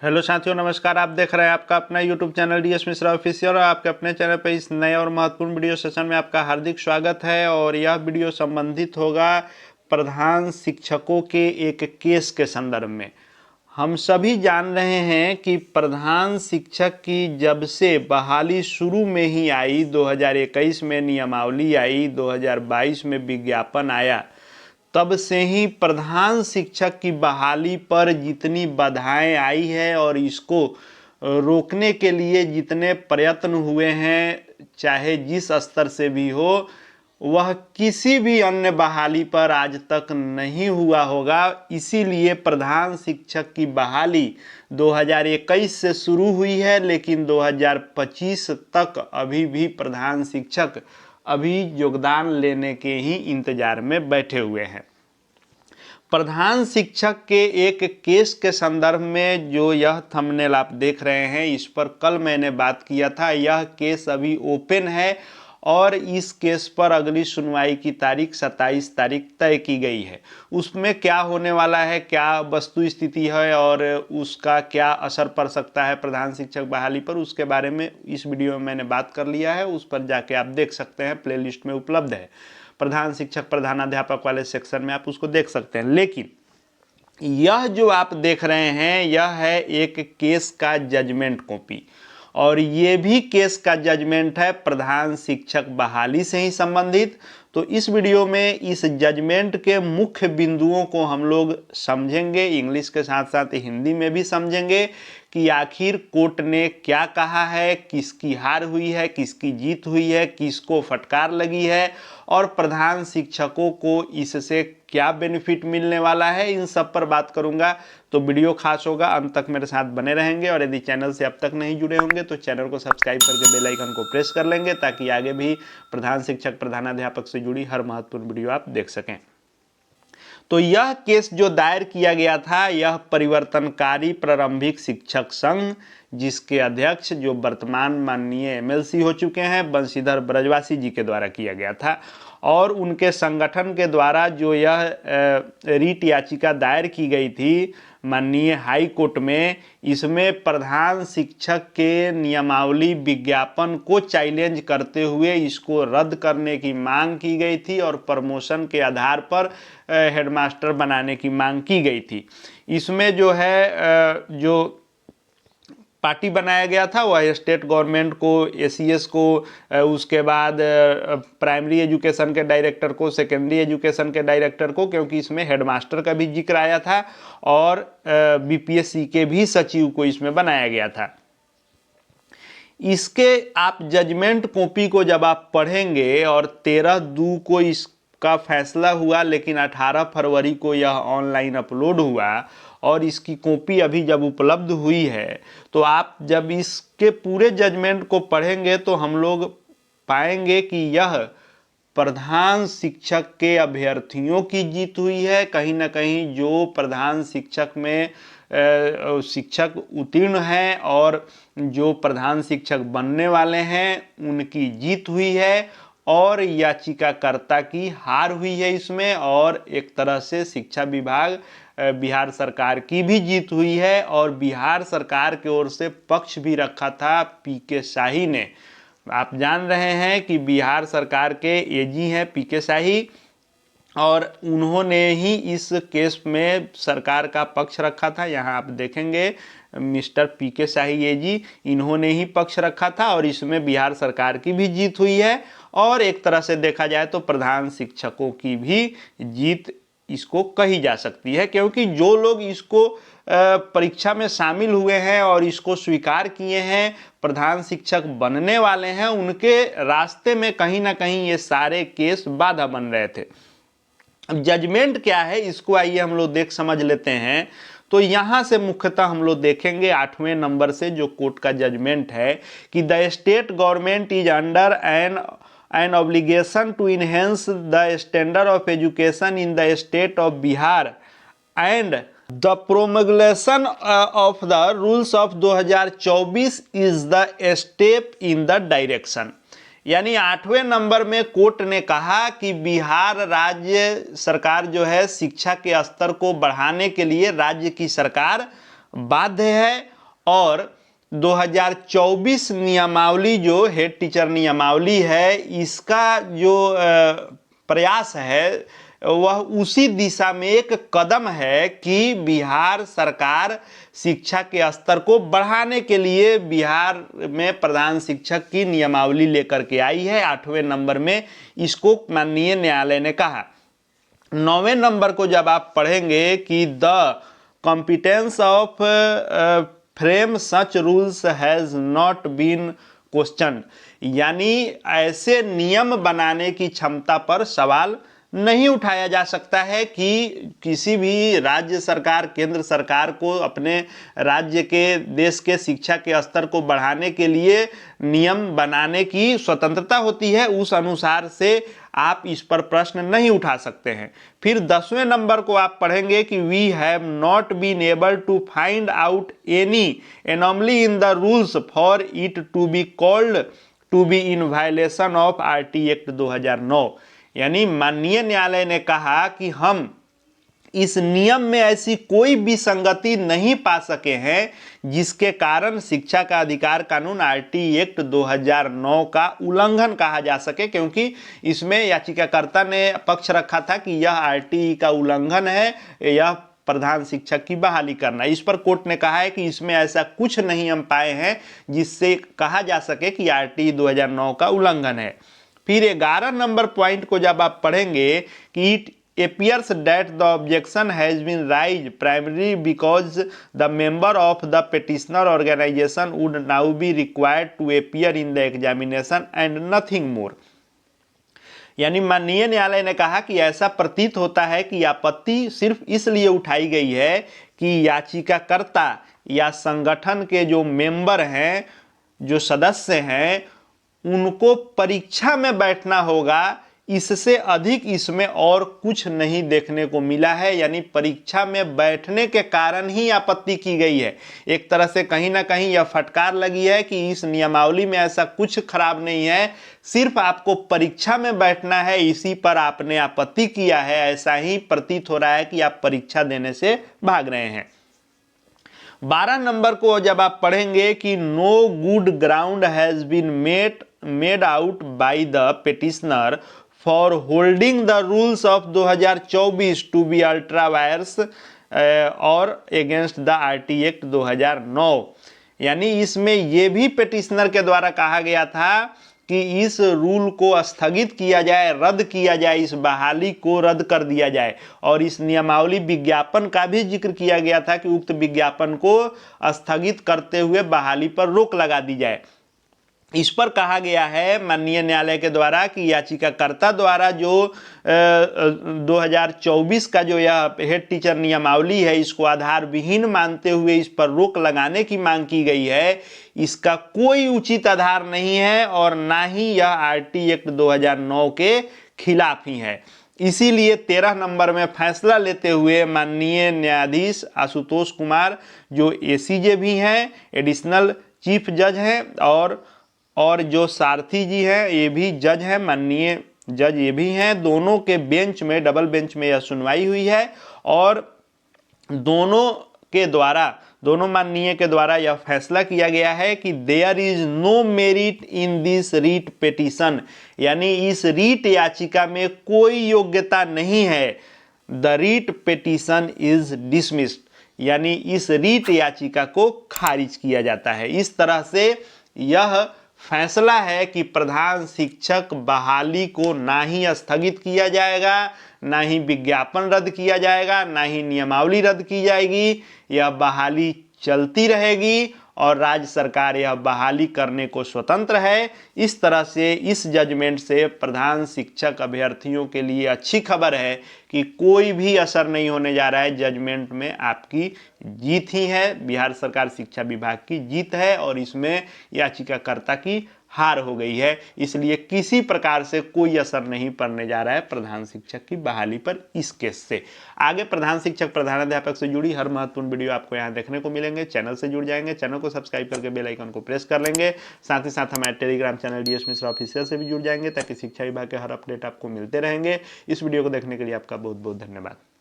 Hello साथियों, नमस्कार। आप देख रहे हैं आपका अपना YouTube channel DS Mishra official और आपके अपने चैनल पर इस नए और महत्वपूर्ण वीडियो सेशन में आपका हार्दिक स्वागत है। और यह वीडियो संबंधित होगा प्रधान शिक्षकों के एक केस के संदर्भ में। हम सभी जान रहे हैं कि प्रधान शिक्षक की जब से बहाली शुरू में ही आई, 2021 में नियमावली आई, 2022 में विज्ञापन आया, तब से ही प्रधान शिक्षक की बहाली पर जितनी बाधाएं आई है और इसको रोकने के लिए जितने प्रयत्न हुए हैं, चाहे जिस स्तर से भी हो, वह किसी भी अन्य बहाली पर आज तक नहीं हुआ होगा। इसीलिए प्रधान शिक्षक की बहाली 2021 से शुरू हुई है, लेकिन 2025 तक अभी भी प्रधान शिक्षक अभी योगदान लेने के ही इंतजार में बैठे हुए हैं। प्रधान शिक्षक के एक केस के संदर्भ में जो यह थंबनेल आप देख रहे हैं, इस पर कल मैंने बात किया था। यह केस अभी ओपन है और इस केस पर अगली सुनवाई की तारीख 27 तारीख तय की गई है। उसमें क्या होने वाला है, क्या वस्तु स्थिति है और उसका क्या असर पड़ सकता है प्रधान शिक्षक बहाली पर, उसके बारे में इस वीडियो में मैंने बात कर लिया है। उस पर जाके आप देख सकते हैं, प्लेलिस्ट में उपलब्ध है। प्रधान शिक्षक प्रधानाध्यापक वाले सेक्शन में आप उसको देख सकते हैं। लेकिन यह जो आप देख रहे हैं, यह है एक केस का जजमेंट कॉपी, और ये भी केस का जजमेंट है प्रधान शिक्षक बहाली से ही संबंधित। तो इस वीडियो में इस जजमेंट के मुख्य बिंदुओं को हम लोग समझेंगे, इंग्लिश के साथ साथ हिंदी में भी समझेंगे कि आखिर कोर्ट ने क्या कहा है, किसकी हार हुई है, किसकी जीत हुई है, किसको फटकार लगी है और प्रधान शिक्षकों को इससे क्या बेनिफिट मिलने वाला है। इन सब पर बात करूंगा, तो वीडियो खास होगा, अंत तक मेरे साथ बने रहेंगे। और यदि चैनल से अब तक नहीं जुड़े होंगे तो चैनल को सब्सक्राइब करके बेल आइकन को प्रेस कर लेंगे, ताकि आगे भी प्रधान शिक्षक प्रधानाध्यापक से जुड़ी हर महत्वपूर्ण वीडियो आप देख सकें। तो यह केस जो दायर किया गया था, यह परिवर्तनकारी प्रारंभिक शिक्षक संघ, जिसके अध्यक्ष जो वर्तमान माननीय एमएलसी हो चुके हैं, बंशीधर ब्रजवासी जी के द्वारा किया गया था। और उनके संगठन के द्वारा जो यह रीट याचिका दायर की गई थी माननीय हाई कोर्ट में, इसमें प्रधान शिक्षक के नियमावली विज्ञापन को चैलेंज करते हुए इसको रद्द करने की मांग की गई थी और प्रमोशन के आधार पर हेडमास्टर बनाने की मांग की गई थी। इसमें जो है जो पार्टी बनाया गया था वह स्टेट गवर्नमेंट को, एसीएस को, उसके बाद प्राइमरी एजुकेशन के डायरेक्टर को, सेकेंडरी एजुकेशन के डायरेक्टर को, क्योंकि इसमें हेडमास्टर का भी जिक्र आया था, और बीपीएससी के भी सचिव को इसमें बनाया गया था। इसके आप जजमेंट कॉपी को जब आप पढ़ेंगे, और 13/2 को इसका फैसला हुआ, लेकिन 18 फरवरी को यह ऑनलाइन अपलोड हुआ और इसकी कॉपी अभी जब उपलब्ध हुई है, तो आप जब इसके पूरे जजमेंट को पढ़ेंगे तो हम लोग पाएंगे कि यह प्रधान शिक्षक के अभ्यर्थियों की जीत हुई है। कहीं ना कहीं जो प्रधान शिक्षक में शिक्षक उत्तीर्ण हैं और जो प्रधान शिक्षक बनने वाले हैं, उनकी जीत हुई है और याचिकाकर्ता की हार हुई है इसमें। और एक तरह से शिक्षा विभाग, बिहार सरकार की भी जीत हुई है, और बिहार सरकार की ओर से पक्ष भी रखा था पीके शाही ने। आप जान रहे हैं कि बिहार सरकार के एजी हैं पीके शाही, और उन्होंने ही इस केस में सरकार का पक्ष रखा था। यहाँ आप देखेंगे मिस्टर पीके शाही एजी, इन्होंने ही पक्ष रखा था और इसमें बिहार सरकार की भी जीत हुई है। और एक तरह से देखा जाए तो प्रधान शिक्षकों की भी जीत इसको कही जा सकती है, क्योंकि जो लोग इसको परीक्षा में शामिल हुए हैं और इसको स्वीकार किए हैं, प्रधान शिक्षक बनने वाले हैं, उनके रास्ते में कहीं ना कहीं ये सारे केस बाधा बन रहे थे। अब जजमेंट क्या है, इसको आइए हम लोग देख समझ लेते हैं। तो यहां से मुख्यतः हम लोग देखेंगे 8वें नंबर से जो कोर्ट का जजमेंट है कि the state government is under an obligation to enhance the standard of education in the state of Bihar and the promulgation of the rules of 2024 is the step in the direction। यानी 8वें number में court ने कहा कि बिहार राज्य सरकार जो है शिक्षा के स्तर को बढ़ाने के लिए राज्य की सरकार बाध्य है और 2024 नियमावली जो हेड टीचर नियमावली है, इसका जो प्रयास है वह उसी दिशा में एक कदम है कि बिहार सरकार शिक्षा के स्तर को बढ़ाने के लिए बिहार में प्रधान शिक्षक की नियमावली लेकर के आई है। 8वें नंबर में इसको माननीय न्यायालय ने कहा। 9वें नंबर को जब आप पढ़ेंगे कि the competence of frame such rules has not been question, यानी ऐसे नियम बनाने की क्षमता पर सवाल नहीं उठाया जा सकता है कि किसी भी राज्य सरकार, केंद्र सरकार को अपने राज्य के, देश के शिक्षा के स्तर को बढ़ाने के लिए नियम बनाने की स्वतंत्रता होती है, उस अनुसार से आप इस पर प्रश्न नहीं उठा सकते हैं। फिर 10वें नंबर को आप पढ़ेंगे कि we have not been able to find out any anomaly in the rules for it to be called to be in violation of RT act 2009, यानी माननीय न्यायालय ने कहा कि हम इस नियम में ऐसी कोई विसंगति नहीं पा सके हैं जिसके कारण शिक्षा का अधिकार कानून आरटी एक्ट 2009 का उल्लंघन कहा जा सके, क्योंकि इसमें याचिकाकर्ता ने पक्ष रखा था कि यह आरटी का उल्लंघन है, यह प्रधान शिक्षक की बहाली करना। इस पर कोर्ट ने कहा है कि इसमें ऐसा कुछ नहीं हम पाए हैं जिससे कहा जा सके कि आरटी 2009 का उल्लंघन है। फिर 11 नंबर पॉइंट को जब आप पढ़ेंगे कि it appears that the objection has been raised primarily because the member of the petitioner organization would now be required to appear in the examination and nothing more, यानी माननीय न्यायालय ने कहा कि ऐसा प्रतीत होता है कि आपत्ति सिर्फ इसलिए उठाई गई है कि याचिकाकर्ता या संगठन के जो मेंबर हैं, जो सदस्य हैं, उनको परीक्षा में बैठना होगा, इससे अधिक इसमें और कुछ नहीं देखने को मिला है। यानी परीक्षा में बैठने के कारण ही आपत्ति की गई है। एक तरह से कहीं ना कहीं यह फटकार लगी है कि इस नियमावली में ऐसा कुछ खराब नहीं है, सिर्फ आपको परीक्षा में बैठना है, इसी पर आपने आपत्ति किया है। ऐसा ही प्रतीत हो रहा है कि आप परीक्षा देने से भाग रहे हैं। 12 नंबर को जब आप पढ़ेंगे कि no good ground has been made out by the petitioner for holding the rules of 2024 to be ultra vires और अगेंस्ट द आरटी एक्ट 2009, यानी इसमें यह भी पेटिशनर के द्वारा कहा गया था कि इस रूल को स्थगित किया जाए, रद्द किया जाए, इस बहाली को रद्द कर दिया जाए। और इस नियमावली विज्ञापन का भी जिक्र किया गया था कि उक्त विज्ञापन को स्थगित करते हुए बहाली पर रोक लगा दी जाए। इस पर कहा गया है माननीय न्यायालय के द्वारा कि याचिकाकर्ता द्वारा जो 2024 का जो यह हेड टीचर नियमावली है, इसको आधार विहीन मानते हुए इस पर रोक लगाने की मांग की गई है, इसका कोई उचित आधार नहीं है और ना ही यह आरटी एक्ट 2009 के खिलाफ ही है। इसीलिए 13 नंबर में फैसला लेते हुए माननीय न्यायाधीश आशुतोष कुमार, जो एसीजे भी हैं, एडिशनल चीफ जज हैं, और जो सारथी जी हैं, ये भी जज हैं, माननीय जज ये भी हैं, दोनों के बेंच में, डबल बेंच में यह सुनवाई हुई है और दोनों माननीय के द्वारा यह फैसला किया गया है कि there is no merit in this writ petition, यानी इस रीट याचिका में कोई योग्यता नहीं है। The writ petition is dismissed, यानी इस रीट याचिका को खारिज किया जाता है। इस तरह से यह फैसला है कि प्रधान शिक्षक बहाली को ना ही स्थगित किया जाएगा, ना ही विज्ञापन रद्द किया जाएगा, ना ही नियमावली रद्द की जाएगी। यह बहाली चलती रहेगी और राज्य सरकार यह बहाली करने को स्वतंत्र है। इस तरह से इस जजमेंट से प्रधान शिक्षक अभ्यर्थियों के लिए अच्छी खबर है कि कोई भी असर नहीं होने जा रहा है। जजमेंट में आपकी जीत ही है, बिहार सरकार शिक्षा विभाग की जीत है और इसमें याचिकाकर्ता की हार हो गई है। इसलिए किसी प्रकार से कोई असर नहीं पड़ने जा रहा है प्रधान शिक्षक की बहाली पर इस केस से। आगे प्रधान शिक्षक, प्रधानाध्यापक से जुड़ी हर महत्वपूर्ण वीडियो आपको यहाँ देखने को मिलेंगे। चैनल से जुड़ जाएंगे, चैनल को सब्सक्राइब करके बेल आइकन को प्रेस कर लेंगे। साथ ही साथ हमारे Telegram channel DS Mishra official से भी जुड़ जाएंगे ताकि शिक्षा विभाग के हर अपडेट आपको मिलते रहेंगे। इस वीडियो को देखने के लिए आपका बहुत बहुत धन्यवाद।